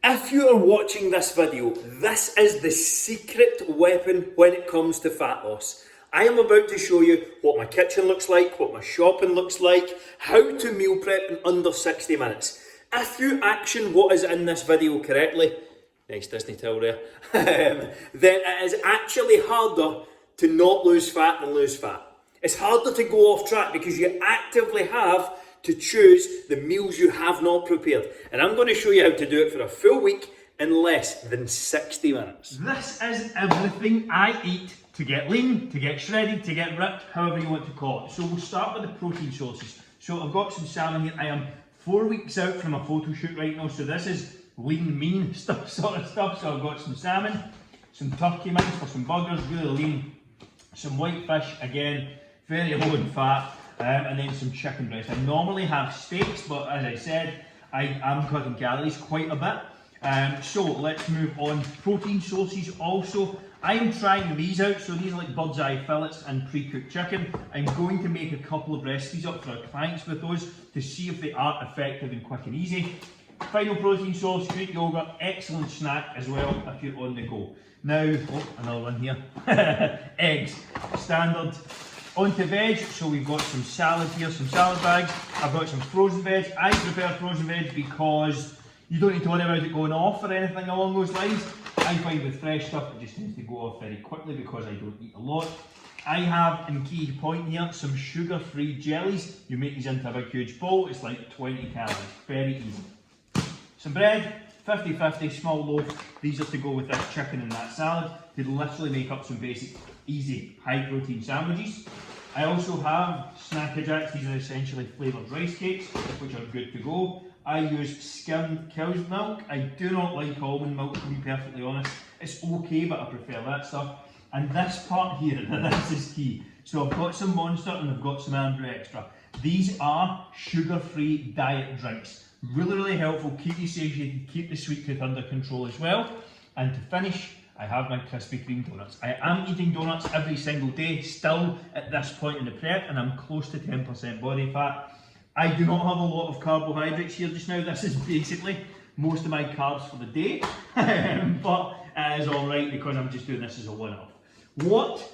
If you are watching this video, this is the secret weapon when it comes to fat loss. I am about to show you what my kitchen looks like, what my shopping looks like, how to meal prep in under 60 minutes. If you action what is in this video correctly, nice Disney towel there, then it is actually harder to not lose fat than lose fat. It's harder to go off track because you actively have to choose the meals you have not prepared. And I'm going to show you how to do it for a full week in less than 60 minutes. This is everything I eat to get lean, to get shredded, to get ripped, however you want to call it. So we'll start with the protein sources. So I've got some salmon here. I am 4 weeks out from a photo shoot right now, so this is lean, mean stuff, sort of stuff. So I've got some salmon, some turkey mince for some burgers, really lean, some white fish, again, very low in fat. And then some chicken breast. I normally have steaks, but as I said, I am cutting calories quite a bit. So let's move on. Protein sources also. I am trying these out. So these are like bird's eye fillets and pre-cooked chicken. I'm going to make a couple of recipes up for our clients with those to see if they are effective and quick and easy. Final protein source, Greek yogurt, excellent snack as well if you're on the go. Now, another one here. Eggs, standard. On to veg, so we've got some salad here, some salad bags. I've got some frozen veg. I prefer frozen veg because you don't need to worry about it going off or anything along those lines. I find with fresh stuff, it just tends to go off very quickly because I don't eat a lot. I have, in key point here, some sugar-free jellies. You make these into a big huge bowl, it's like 20 calories, very easy. Some bread, 50-50, small loaf. These are to go with that chicken and that salad. They literally make up some basic, easy, high-protein sandwiches. I also have Snacker Jacks. These are essentially flavoured rice cakes, which are good to go. I use skimmed cow's milk. I do not like almond milk, to be perfectly honest. It's okay, but I prefer that stuff. And this part here, this is key. So I've got some Monster and I've got some Andrew Extra. These are sugar-free diet drinks. Really, really helpful. Keep you satiated, keep the sweet tooth under control as well. And to finish, I have my Krispy Kreme donuts. I am eating donuts every single day, still at this point in the prep, and I'm close to 10% body fat. I do not have a lot of carbohydrates here just now. This is basically most of my carbs for the day, but it is all right because I'm just doing this as a one-off. What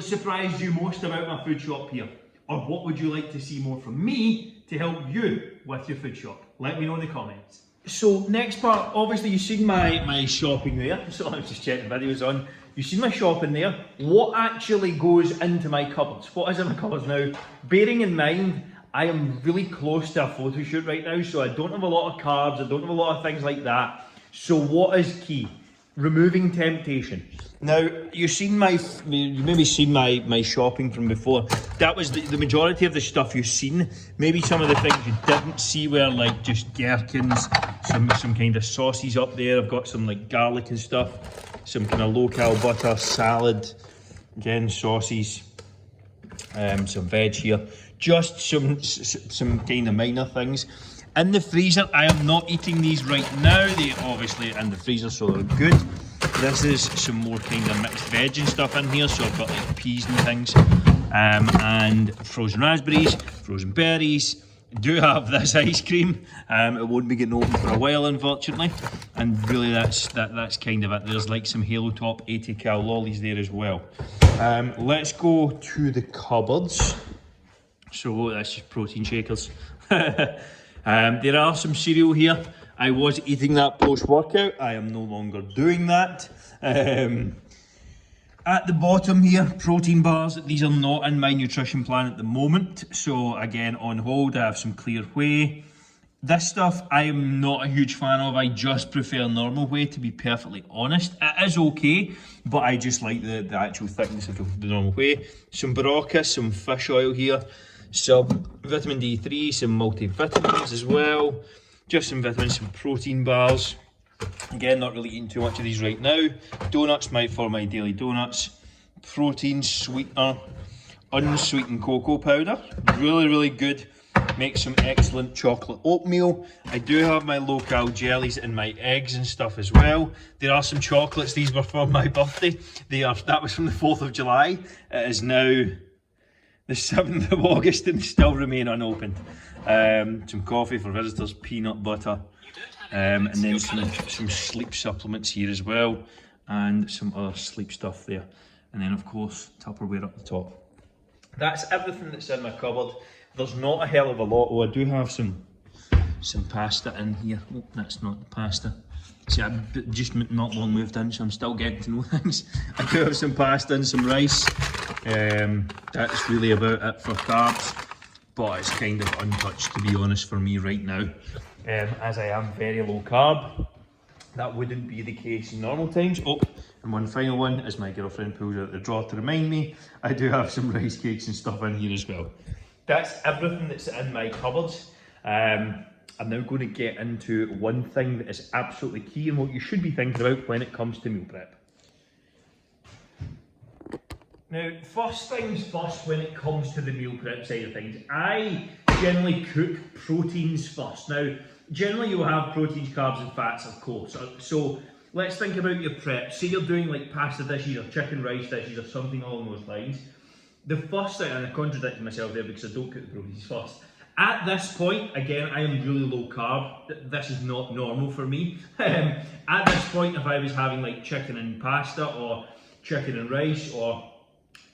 surprised you most about my food shop here? Or what would you like to see more from me to help you with your food shop? Let me know in the comments. So next part, obviously you've seen my shopping there, so I'm just checking videos on. You've seen my shopping there. What actually goes into my cupboards? What is in my cupboards now? Bearing in mind, I am really close to a photo shoot right now, so I don't have a lot of carbs, I don't have a lot of things like that. So what is key? Removing temptation. Now, you've maybe seen my shopping from before. That was the majority of the stuff you've seen. Maybe some of the things you didn't see were like just gherkins, some kind of sauces up there. I've got some like garlic and stuff, some kind of low-cal butter, salad, again sauces, some veg here. Just some kind of minor things. In the freezer, I am not eating these right now. They obviously in the freezer, so they're good. This is some more kind of mixed veg and stuff in here. So I've got like peas and things, and frozen raspberries, frozen berries. I do have this ice cream. It won't be getting open for a while, unfortunately. And really, that's kind of it. There's like some Halo Top 80 cal lollies there as well. Let's go to the cupboards. So that's just protein shakers. There are some cereal here. I was eating that post-workout. I am no longer doing that. At the bottom here, protein bars. These are not in my nutrition plan at the moment. So again, on hold, I have some clear whey. This stuff I am not a huge fan of. I just prefer normal whey, to be perfectly honest. It is okay, but I just like the actual thickness of the normal whey. Some Barocca, some fish oil here. Some vitamin D3, some multivitamins as well. Just some vitamins, some protein bars. Again, not really eating too much of these right now. Donuts for my daily donuts. Protein sweetener, unsweetened cocoa powder. Really, really good. Makes some excellent chocolate oatmeal. I do have my low-cal jellies and my eggs and stuff as well. There are some chocolates. These were for my birthday. That was from the 4th of July. It is now the 7th of August and still remain unopened. Some coffee for visitors, peanut butter. And then some sleep supplements here as well, and some other sleep stuff there. And then of course, Tupperware up the top. That's everything that's in my cupboard. There's not a hell of a lot. Oh, I do have some pasta in here. Oh, that's not the pasta. See, I've just not long moved in, so I'm still getting to know things. I do have some pasta and some rice. That's really about it for carbs, but it's kind of untouched, to be honest, for me right now. As I am very low carb, that wouldn't be the case in normal times. Oh, and one final one, as my girlfriend pulls out the drawer to remind me, I do have some rice cakes and stuff in here as well. That's everything that's in my cupboards. I'm now going to get into one thing that is absolutely key and what you should be thinking about when it comes to meal prep. Now, first things first when it comes to the meal prep side of things, I generally cook proteins first. Now, generally you'll have proteins, carbs and fats, of course. So let's think about your prep. Say you're doing like pasta dishes or chicken rice dishes or something along those lines. The first thing, and I contradicted myself there because I don't cook the proteins first. At this point, again, I am really low carb. This is not normal for me. At this point, if I was having like chicken and pasta or chicken and rice, or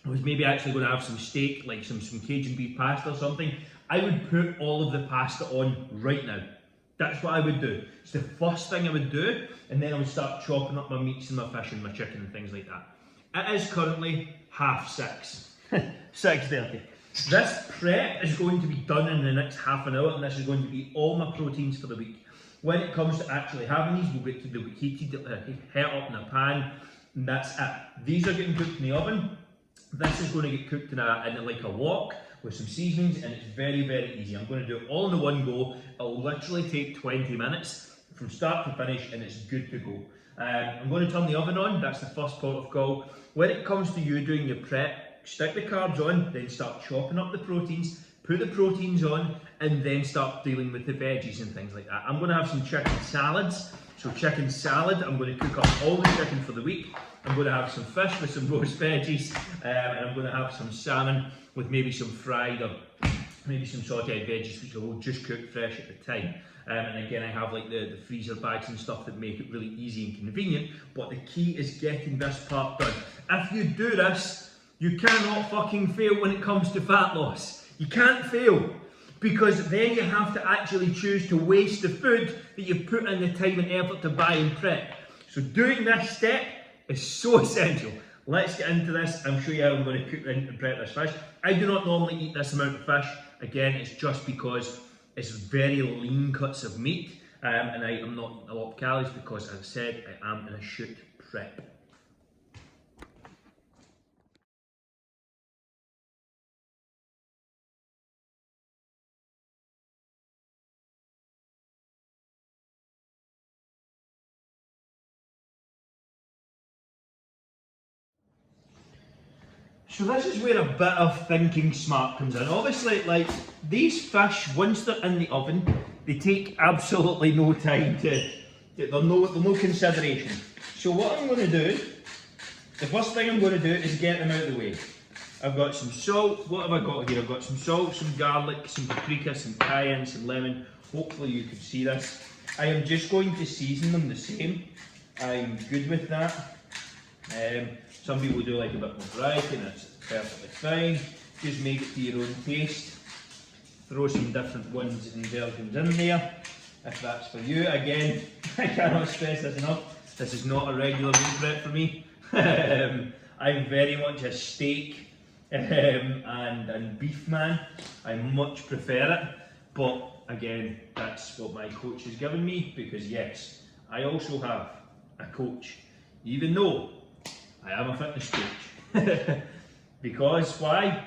I was maybe actually going to have some steak, like some Cajun beef pasta or something, I would put all of the pasta on right now. That's what I would do. It's the first thing I would do, and then I would start chopping up my meats and my fish and my chicken and things like that. It is currently 6:30. 6:30. This prep is going to be done in the next half an hour, and this is going to be all my proteins for the week. When it comes to actually having these, we'll get to the heated, heat up in a pan, and that's it. These are getting cooked in the oven. This is going to get cooked in like a wok with some seasonings, and it's very, very easy. I'm going to do it all in the one go. It'll literally take 20 minutes from start to finish, and it's good to go. I'm going to turn the oven on. That's the first port of call. When it comes to you doing your prep, stick the carbs on, then start chopping up the proteins, put the proteins on, and then start dealing with the veggies and things like that. I'm going to have some chicken salads. So chicken salad, I'm going to cook up all the chicken for the week. I'm going to have some fish with some roast veggies, and I'm going to have some salmon with maybe some fried or maybe some sauteed veggies, which I will just cook fresh at the time. And again, I have like the freezer bags and stuff that make it really easy and convenient, but the key is getting this part done. If you do this, you cannot fucking fail when it comes to fat loss. You can't fail, because then you have to actually choose to waste the food that you've put in the time and effort to buy and prep. So doing this step is so essential. Let's get into this. I'll show you how I'm going to cook and prep this fish. I do not normally eat this amount of fish. Again, it's just because it's very lean cuts of meat, and I am not a lot of calories because, as I said, I am in a shoot prep. So this is where a bit of thinking smart comes in. Obviously, like, these fish, once they're in the oven, they take absolutely no time to, they're no consideration. So what I'm going to do, the first thing I'm going to do is get them out of the way. I've got some salt. What have I got here? I've got some salt, some garlic, some paprika, some cayenne, some lemon. Hopefully you can see this. I am just going to season them the same. I'm good with that. Some people do like a bit more variety, and that's perfectly fine. Just make it to your own taste. Throw some different ones and versions in there, if that's for you. Again, I cannot stress this enough. This is not a regular meal prep for me. I'm very much a steak and beef man. I much prefer it. But again, that's what my coach has given me, because yes, I also have a coach, even though I am a fitness coach. Because why?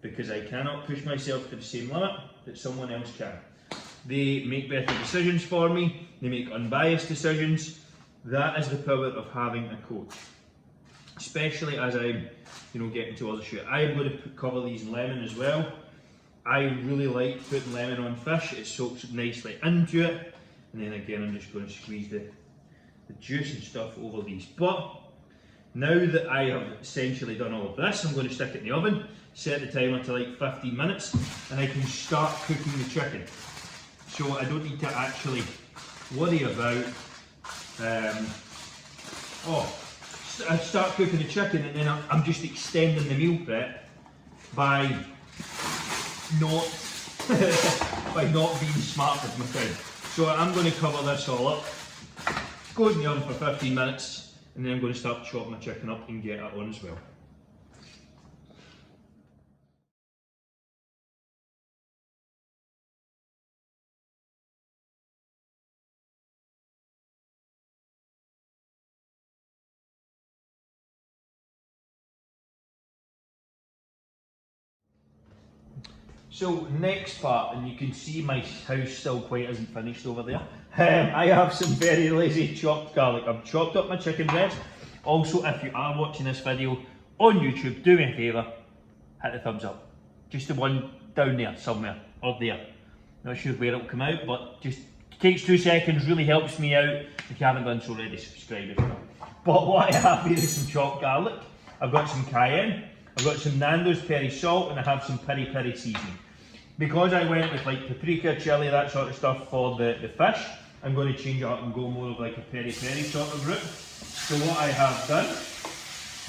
Because I cannot push myself to the same limit that someone else can. They make better decisions for me. They make unbiased decisions. That is the power of having a coach. Especially as I'm, getting towards the shoot. I am going to cover these in lemon as well. I really like putting lemon on fish. It soaks nicely into it. And then again, I'm just going to squeeze the juice and stuff over these. But now that I have essentially done all of this, I'm going to stick it in the oven, set the timer to like 15 minutes, and I can start cooking the chicken. So I don't need to actually worry about, I start cooking the chicken and then I'm just extending the meal prep by not by not being smart with my time. So I'm going to cover this all up, go in the oven for 15 minutes, and then I'm going to start chopping my chicken up and get it on as well. So next part, and you can see my house still quite isn't finished over there. I have some very lazy chopped garlic. I've chopped up my chicken breast. Also, if you are watching this video on YouTube, do me a favour, hit the thumbs up. Just the one down there somewhere, or there. Not sure where it'll come out, but just takes 2 seconds, really helps me out. If you haven't done so already, subscribe as well. But what I have here is some chopped garlic. I've got some cayenne. I've got some Nando's peri salt, and I have some peri peri seasoning. Because I went with like paprika, chilli, that sort of stuff for the fish, I'm going to change it up and go more of like a peri peri sort of route. So what I have done,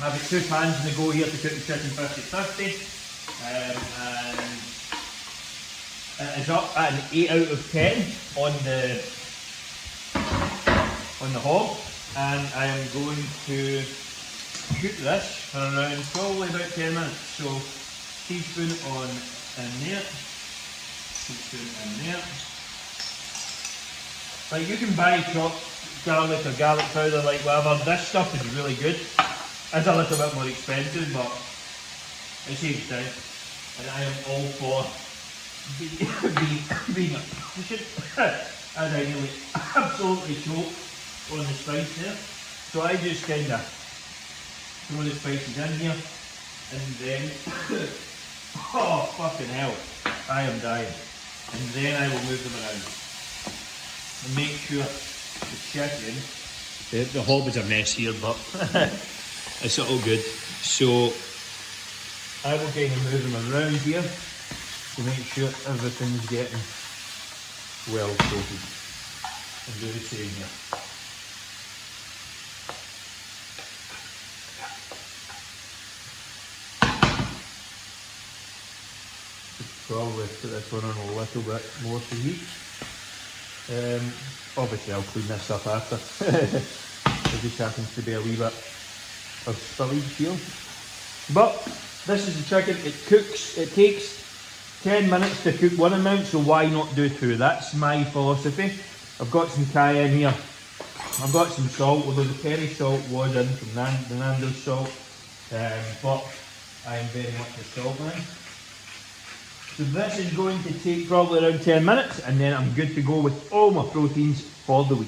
I've got 2 pans in the go here to cook the chicken 50-50, and it is up at an 8 out of 10 on the hob, and I am going to cook this for around probably about 10 minutes. So teaspoon in there, teaspoon in there. Like you can buy chopped garlic or garlic powder, like whatever. This stuff is really good. It's a little bit more expensive, but it saves time. And I am all for being efficient. And I nearly absolutely choke on the spice there. So I just kind of throw the spices in here, and then, oh fucking hell, I am dying. And then I will move them around. And make sure the chicken, the hob is a mess here, but it's all good. So I will kind of move them around here to make sure everything's getting well coated. And do the same here. Probably put this one on a little bit more to heat. Obviously I'll clean this up after. It just happens to be a wee bit of spillage here. But this is the chicken. It cooks, it takes 10 minutes to cook one amount, so why not do 2? That's my philosophy. I've got some cayenne here. I've got some salt, although the peri salt was in from the Nando's salt. But I am very much a salt man. So this is going to take probably around 10 minutes, and then I'm good to go with all my proteins for the week.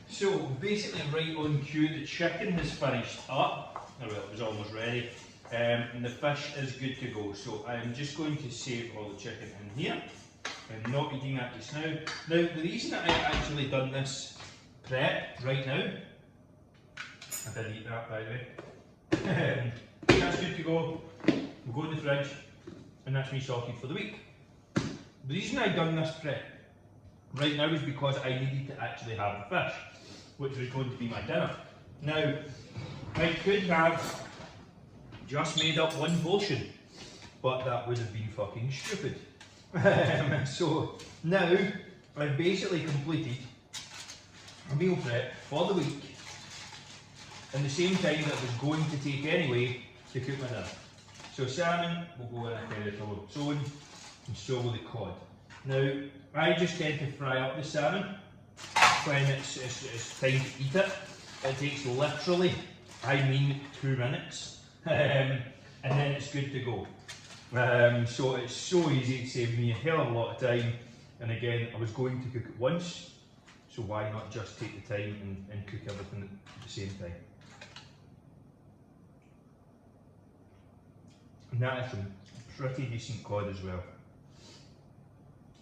So basically right on cue, the chicken is finished up. Well, it was almost ready. And the fish is good to go. So I'm just going to save all the chicken in here. I'm not eating that just now. Now the reason that I've actually done this prep right now, I did eat that by the way. That's good to go. We'll go in the fridge, and that's me sorted for the week. The reason I've done this prep right now is because I needed to actually have the fish, which was going to be my dinner. Now, I could have just made up one portion, but that would have been fucking stupid. So now I've basically completed a meal prep for the week in the same time that it was going to take anyway to cook my dinner. So salmon will go in a kind of of its own, and so will the cod. Now, I just tend to fry up the salmon when it's time to eat it. It takes literally, I mean 2 minutes, and then it's good to go. So it's so easy, to save me a hell of a lot of time, and again, I was going to cook it once, so why not just take the time and cook everything at the same time. And that is some pretty decent cod as well.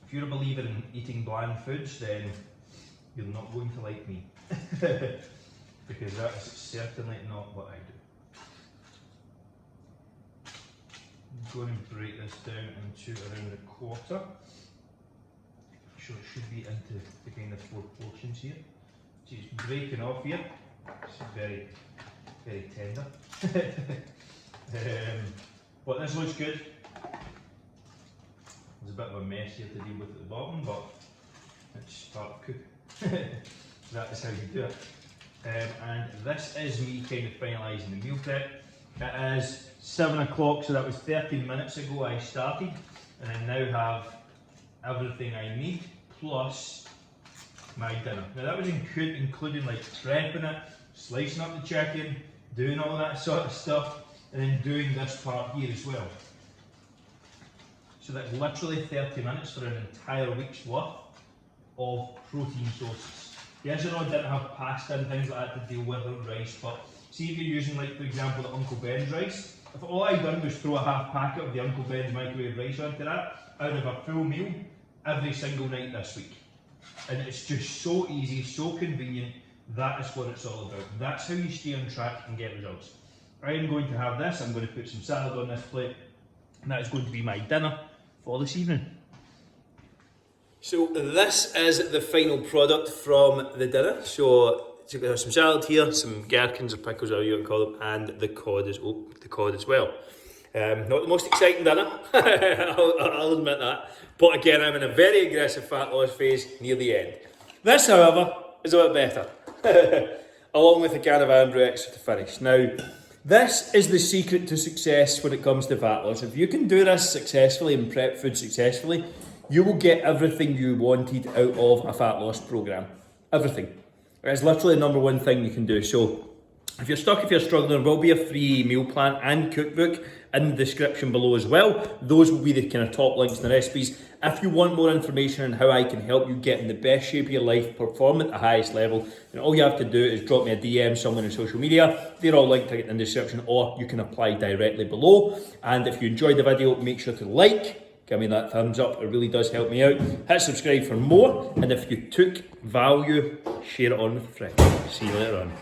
If you're a believer in eating bland foods, then you're not going to like me. Because that is certainly not what I I'm going to break this down into around a quarter. So it should be into the kind of 4 portions here. So it's breaking off here. It's very, very tender. But this looks good. There's a bit of a mess here to deal with at the bottom, but it's part of cooking. That is how you do it. And this is me kind of finalising the meal prep. It is 7 o'clock, so that was 13 minutes ago I started, and I now have everything I need plus my dinner. Now that was including like prepping it, slicing up the chicken, doing all that sort of stuff, and then doing this part here as well. So that's literally 30 minutes for an entire week's worth of protein sources. Yes, I know I didn't have pasta and things like that to deal with, or rice, but see if you're using, like, for example, the Uncle Ben's rice. If all I done was throw a half packet of the Uncle Ben's microwave rice onto that, I'd have a full meal every single night this week. And it's just so easy, so convenient. That is what it's all about. That's how you stay on track and get results. I am going to have this. I'm going to put some salad on this plate, and that is going to be my dinner for this evening. So this is the final product from the dinner. So we have some salad here, some gherkins or pickles, whatever you want to call them, and the cod as well. Not the most exciting dinner, I'll admit that. But again, I'm in a very aggressive fat loss phase near the end. This, however, is a bit better, along with a can of Andrew Extra to finish. Now, this is the secret to success when it comes to fat loss. If you can do this successfully and prep food successfully, you will get everything you wanted out of a fat loss program. Everything. It's literally the number one thing you can do. So if you're stuck, if you're struggling, there will be a free meal plan and cookbook in the description below as well. Those will be the kind of top links and the recipes. If you want more information on how I can help you get in the best shape of your life, perform at the highest level, then all you have to do is drop me a DM somewhere on social media. They're all linked in the description, or you can apply directly below. And if you enjoyed the video, make sure to like, give me that thumbs up, it really does help me out. Hit subscribe for more, and if you took value, share it on with a friend. See you later on.